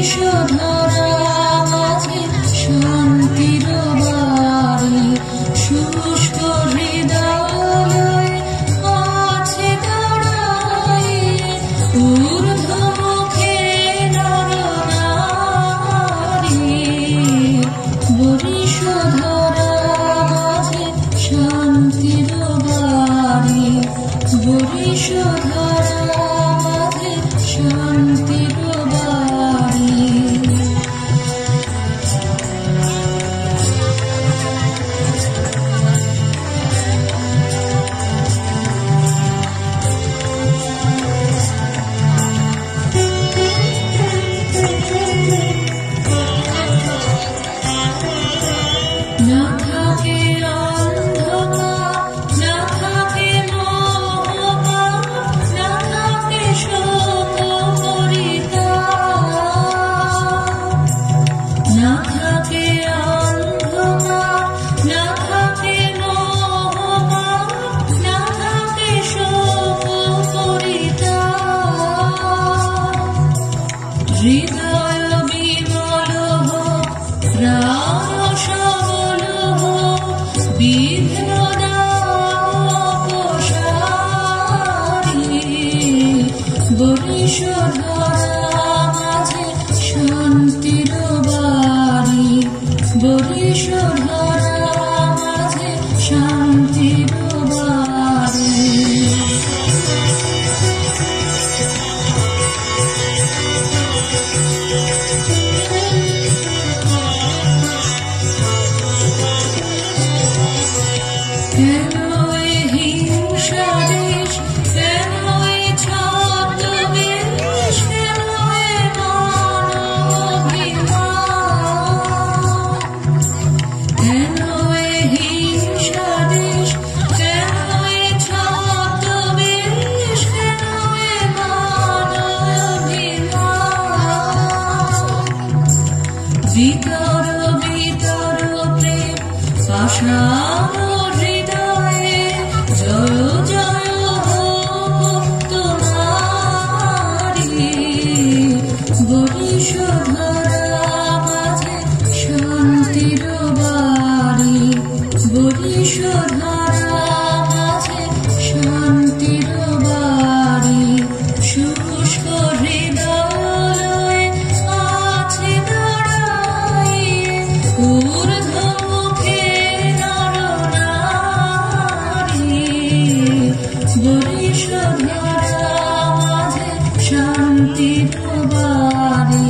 বরিশধরা মাঝে শান্তির বাড়ি, শুষ্ক হৃদয় আছে দাঁড়াই, ঊর্ধ্বমুখে নরনারী। বরিশধরা মাঝে শান্তির বাড়ি, বরিশধরা মাঝে শান্তির বাড়ি। না থাকে অন্ধকার, না থাকে মোহপাপ, না থাকে শোক পরিতাপ। না থাকে অন্ধকার, না থাকে মোহপাপ, না থাকে শোক পরিতাপ। হৃদয় বিমল হোক, প্রাণ সবল হোক, বিঘ্ন দাপসারি। বরিশধরা মাঝে শান্তির বাড়ি, বরিশধরা মাঝে শান্তির বাড়ি। কেন এ হিংসা দেশ, কেন এ ছদ্মবেশ, কেন এ মানবাভিমান। কেন এ হিংসা দেশ, কেন এ ছদ্মবেশ, কেন এ মানবাভিমান। ভিতর ভিতর প্রেম পাষাণ হৃদয়ে, জয় জয় হোক তোমারি। বরিশধরা মাঝে শান্তির বাড়ি, বরিশধরা মাঝে শান্তির বাড়ি। শুষ্ক হৃদয় আছে দাঁড়াই, ঊর্ধ্বমুখে নরনারী। বরিশধরা মাঝে শান্তির বাড়ি,